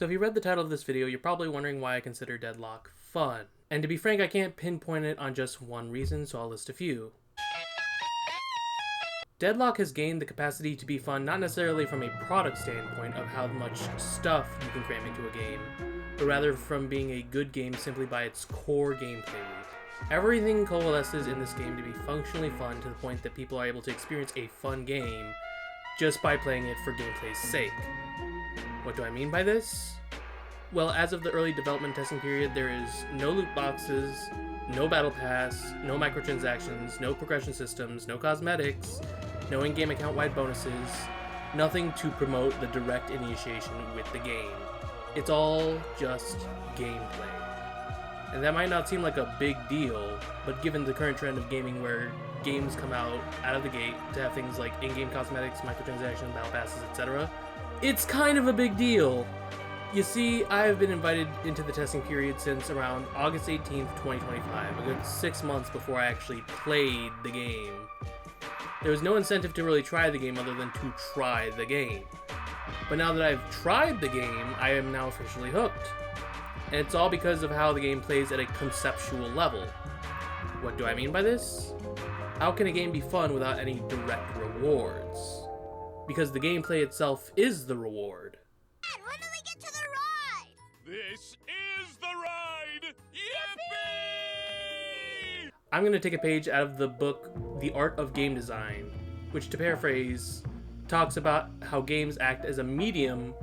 So if you read the title of this video, you're probably wondering why I consider Deadlock fun. And to be frank, I can't pinpoint it on just one reason, so I'll list a few. Deadlock has gained the capacity to be fun not necessarily from a product standpoint of how much stuff you can cram into a game, but rather from being a good game simply by its core gameplay loop. Everything coalesces in this game to be functionally fun to the point that people are able to experience a fun game just by playing it for gameplay's sake. What do I mean by this? Well, as of the early development testing period, there is no loot boxes, no battle pass, no microtransactions, no progression systems, no cosmetics, no in-game account-wide bonuses, nothing to promote the direct initiation with the game. It's all just gameplay. And that might not seem like a big deal, but given the current trend of gaming where games come out of the gate to have things like in-game cosmetics, microtransactions, battle passes, etc., it's kind of a big deal. You see, I've been invited into the testing period since around August 18th, 2025, a good 6 months before I actually played the game. There was no incentive to really try the game other than to try the game. But now that I've tried the game, I am now officially hooked. And it's all because of how the game plays at a conceptual level. What do I mean by this? How can a game be fun without any direct rewards? Because the gameplay itself is the reward. Dad, when do we get to the ride? This is the ride! Yippee! I'm going to take a page out of the book The Art of Game Design, which, to paraphrase, talks about how games act as a medium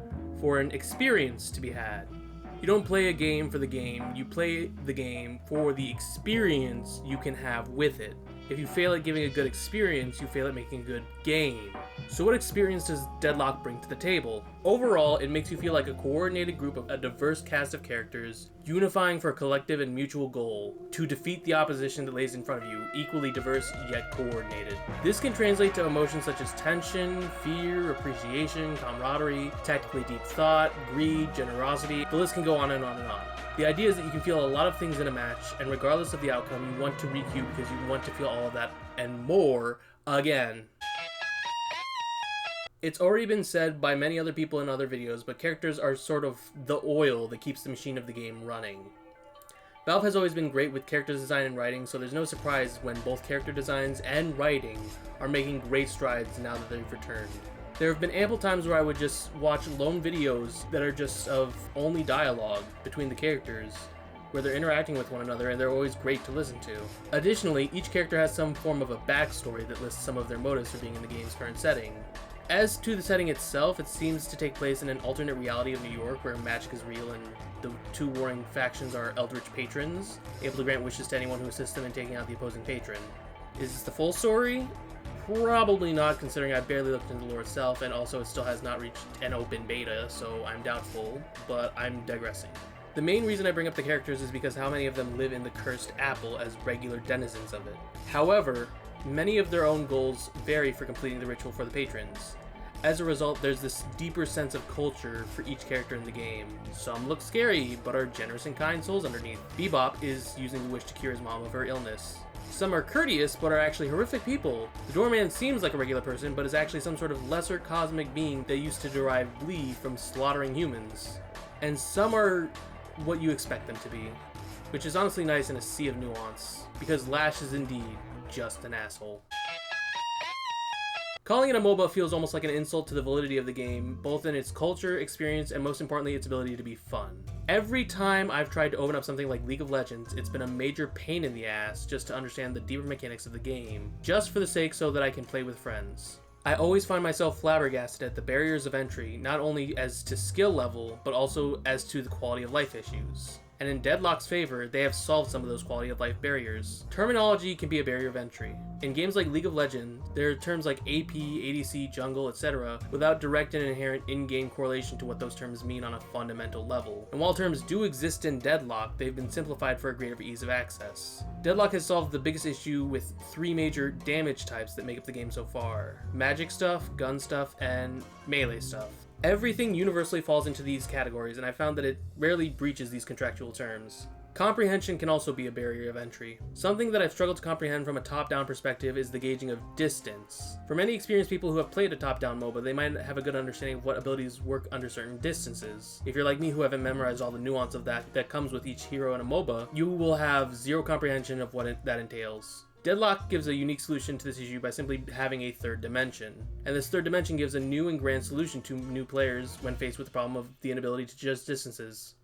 for an experience to be had. You don't play a game for the game, you play the game for the experience you can have with it. If you fail at giving a good experience, you fail at making a good game. So what experience does Deadlock bring to the table? Overall, it makes you feel like a coordinated group of a diverse cast of characters, unifying for a collective and mutual goal, to defeat the opposition that lays in front of you, equally diverse yet coordinated. This can translate to emotions such as tension, fear, appreciation, camaraderie, tactically deep thought, greed, generosity. The list can go on and on and on. The idea is that you can feel a lot of things in a match, and regardless of the outcome, you want to requeue because you want to feel all of that and more again. It's already been said by many other people in other videos, but characters are sort of the oil that keeps the machine of the game running. Valve has always been great with character design and writing, so there's no surprise when both character designs and writing are making great strides now that they've returned. There have been ample times where I would just watch lone videos that are just of only dialogue between the characters, where they're interacting with one another, and they're always great to listen to. Additionally, each character has some form of a backstory that lists some of their motives for being in the game's current setting. As to the setting itself, it seems to take place in an alternate reality of New York where magic is real and the two warring factions are eldritch patrons, able to grant wishes to anyone who assists them in taking out the opposing patron. Is this the full story? Probably not, considering I barely looked into the lore itself, and also it still has not reached an open beta, so I'm doubtful, but I'm digressing. The main reason I bring up the characters is because how many of them live in the Cursed Apple as regular denizens of it. However, many of their own goals vary for completing the ritual for the patrons. As a result, there's this deeper sense of culture for each character in the game. Some look scary, but are generous and kind souls underneath. Bebop is using the wish to cure his mom of her illness. Some are courteous, but are actually horrific people. The doorman seems like a regular person, but is actually some sort of lesser cosmic being that used to derive glee from slaughtering humans. And some are what you expect them to be, which is honestly nice in a sea of nuance, because Lash is indeed just an asshole. Calling it a MOBA feels almost like an insult to the validity of the game, both in its culture, experience, and most importantly, its ability to be fun. Every time I've tried to open up something like League of Legends, it's been a major pain in the ass just to understand the deeper mechanics of the game, just for the sake so that I can play with friends. I always find myself flabbergasted at the barriers of entry, not only as to skill level, but also as to the quality of life issues. And in Deadlock's favor, they have solved some of those quality of life barriers. Terminology can be a barrier of entry. In games like League of Legends, there are terms like AP, ADC, jungle, etc., without direct and inherent in-game correlation to what those terms mean on a fundamental level. And while terms do exist in Deadlock, they've been simplified for a greater ease of access. Deadlock has solved the biggest issue with 3 major damage types that make up the game so far: magic stuff, gun stuff, and melee stuff. Everything universally falls into these categories, and I found that it rarely breaches these contractual terms. Comprehension can also be a barrier of entry. Something that I've struggled to comprehend from a top-down perspective is the gauging of distance. For many experienced people who have played a top-down MOBA, they might have a good understanding of what abilities work under certain distances. If you're like me who haven't memorized all the nuance of that comes with each hero in a MOBA, you will have zero comprehension of what that entails. Deadlock gives a unique solution to this issue by simply having a third dimension. And this third dimension gives a new and grand solution to new players when faced with the problem of the inability to judge distances.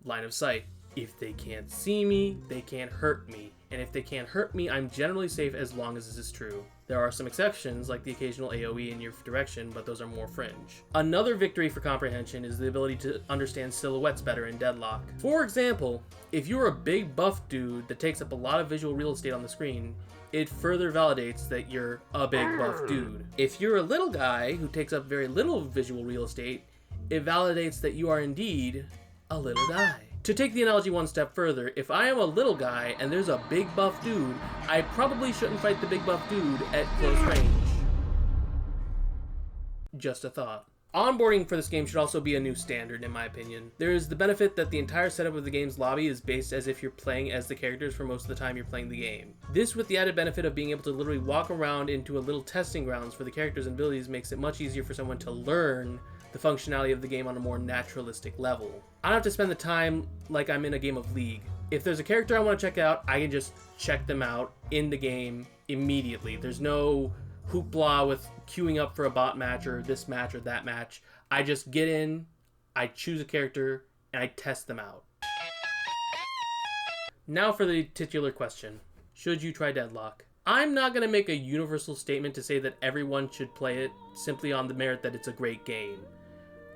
Line of sight. If they can't see me, they can't hurt me. And if they can't hurt me, I'm generally safe as long as this is true. There are some exceptions, like the occasional AoE in your direction, but those are more fringe. Another victory for comprehension is the ability to understand silhouettes better in Deadlock. For example, if you're a big buff dude that takes up a lot of visual real estate on the screen, it further validates that you're a big buff dude. If you're a little guy who takes up very little visual real estate, it validates that you are indeed a little guy. To take the analogy one step further, if I am a little guy and there's a big buff dude, I probably shouldn't fight the big buff dude at close range. Just a thought. Onboarding for this game should also be a new standard, in my opinion. There is the benefit that the entire setup of the game's lobby is based as if you're playing as the characters for most of the time you're playing the game. This, with the added benefit of being able to literally walk around into a little testing grounds for the characters and abilities, makes it much easier for someone to learn the functionality of the game on a more naturalistic level. I don't have to spend the time like I'm in a game of League. If there's a character I want to check out, I can just check them out in the game immediately. There's no hoopla with queuing up for a bot match or this match or that match. I just get in, I choose a character, and I test them out. Now for the titular question. Should you try Deadlock? I'm not going to make a universal statement to say that everyone should play it simply on the merit that it's a great game.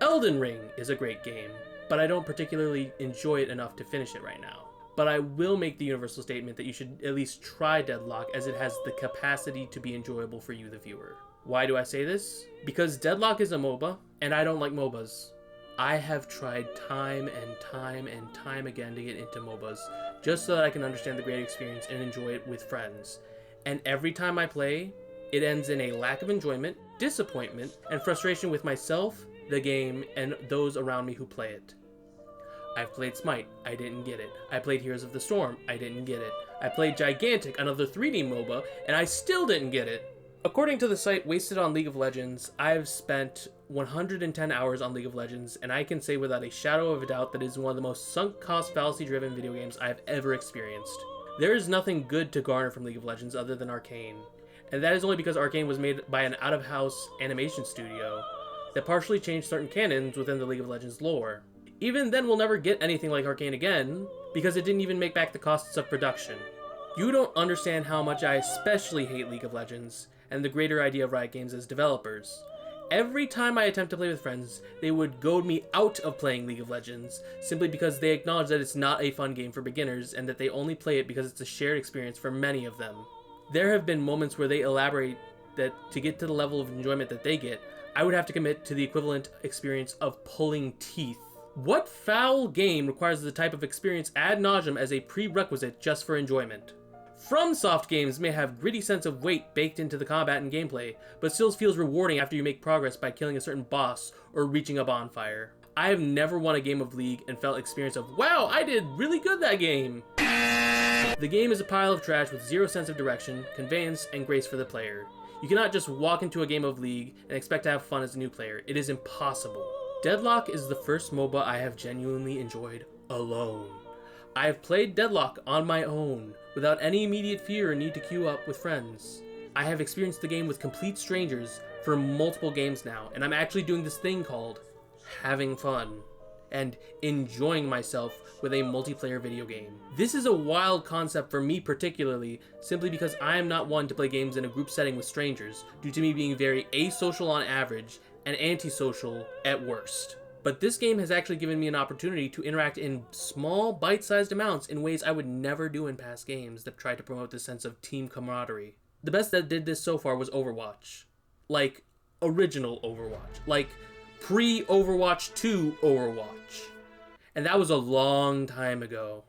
Elden Ring is a great game, but I don't particularly enjoy it enough to finish it right now. But I will make the universal statement that you should at least try Deadlock, as it has the capacity to be enjoyable for you, the viewer. Why do I say this? Because Deadlock is a MOBA, and I don't like MOBAs. I have tried time and time and time again to get into MOBAs, just so that I can understand the great experience and enjoy it with friends. And every time I play, it ends in a lack of enjoyment, disappointment, and frustration with myself, the game, and those around me who play it. I've played Smite, I didn't get it. I played Heroes of the Storm, I didn't get it. I played Gigantic, another 3D MOBA, and I still didn't get it. According to the site Wasted on League of Legends, I've spent 110 hours on League of Legends, and I can say without a shadow of a doubt that it is one of the most sunk cost fallacy driven video games I have ever experienced. There is nothing good to garner from League of Legends other than Arcane, and that is only because Arcane was made by an out-of-house animation studio that partially changed certain canons within the League of Legends lore. Even then, we'll never get anything like Arcane again, because it didn't even make back the costs of production. You don't understand how much I especially hate League of Legends, and the greater idea of Riot Games as developers. Every time I attempt to play with friends, they would goad me out of playing League of Legends, simply because they acknowledge that it's not a fun game for beginners, and that they only play it because it's a shared experience for many of them. There have been moments where they elaborate that to get to the level of enjoyment that they get, I would have to commit to the equivalent experience of pulling teeth. What foul game requires the type of experience ad nauseum as a prerequisite just for enjoyment? FromSoft games may have gritty sense of weight baked into the combat and gameplay, but still feels rewarding after you make progress by killing a certain boss or reaching a bonfire. I have never won a game of League and felt experience of, wow, I did really good that game! The game is a pile of trash with zero sense of direction, conveyance, and grace for the player. You cannot just walk into a game of League and expect to have fun as a new player. It is impossible. Deadlock is the first MOBA I have genuinely enjoyed alone. I have played Deadlock on my own, without any immediate fear or need to queue up with friends. I have experienced the game with complete strangers for multiple games now, and I'm actually doing this thing called having fun and enjoying myself with a multiplayer video game. This is a wild concept for me particularly, simply because I am not one to play games in a group setting with strangers, due to me being very asocial on average and antisocial at worst. But this game has actually given me an opportunity to interact in small, bite-sized amounts in ways I would never do in past games that tried to promote this sense of team camaraderie. The best that did this so far was Overwatch. Like, original Overwatch. Like, pre-Overwatch 2 Overwatch. And that was a long time ago.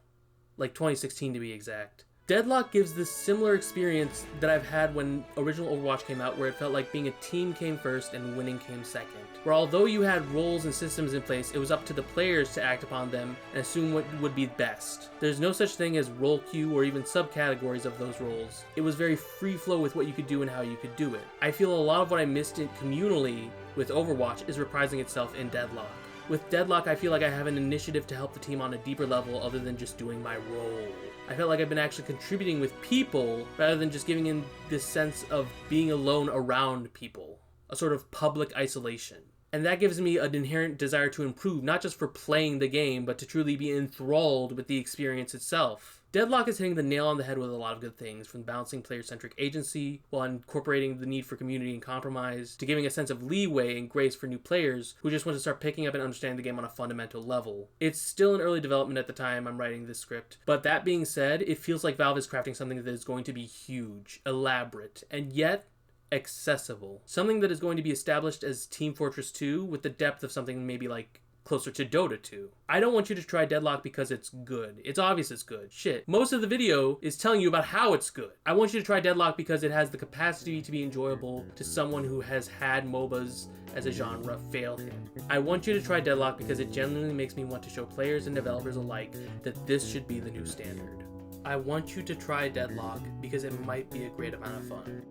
Like 2016 to be exact. Deadlock gives this similar experience that I've had when original Overwatch came out, where it felt like being a team came first and winning came second. Where although you had roles and systems in place, it was up to the players to act upon them and assume what would be best. There's no such thing as role queue or even subcategories of those roles. It was very free flow with what you could do and how you could do it. I feel a lot of what I missed it communally with Overwatch is reprising itself in Deadlock. With Deadlock, I feel like I have an initiative to help the team on a deeper level other than just doing my role. I felt like I've been actually contributing with people rather than just giving in this sense of being alone around people. A sort of public isolation. And that gives me an inherent desire to improve, not just for playing the game, but to truly be enthralled with the experience itself. Deadlock is hitting the nail on the head with a lot of good things, from balancing player-centric agency, while incorporating the need for community and compromise, to giving a sense of leeway and grace for new players who just want to start picking up and understanding the game on a fundamental level. It's still in early development at the time I'm writing this script, but that being said, it feels like Valve is crafting something that is going to be huge, elaborate, and yet accessible. Something that is going to be established as Team Fortress 2 with the depth of something maybe like closer to Dota 2. I don't want you to try Deadlock because it's good. It's obvious it's good. Shit. Most of the video is telling you about how it's good. I want you to try Deadlock because it has the capacity to be enjoyable to someone who has had MOBAs as a genre fail him. I want you to try Deadlock because it genuinely makes me want to show players and developers alike that this should be the new standard. I want you to try Deadlock because it might be a great amount of fun.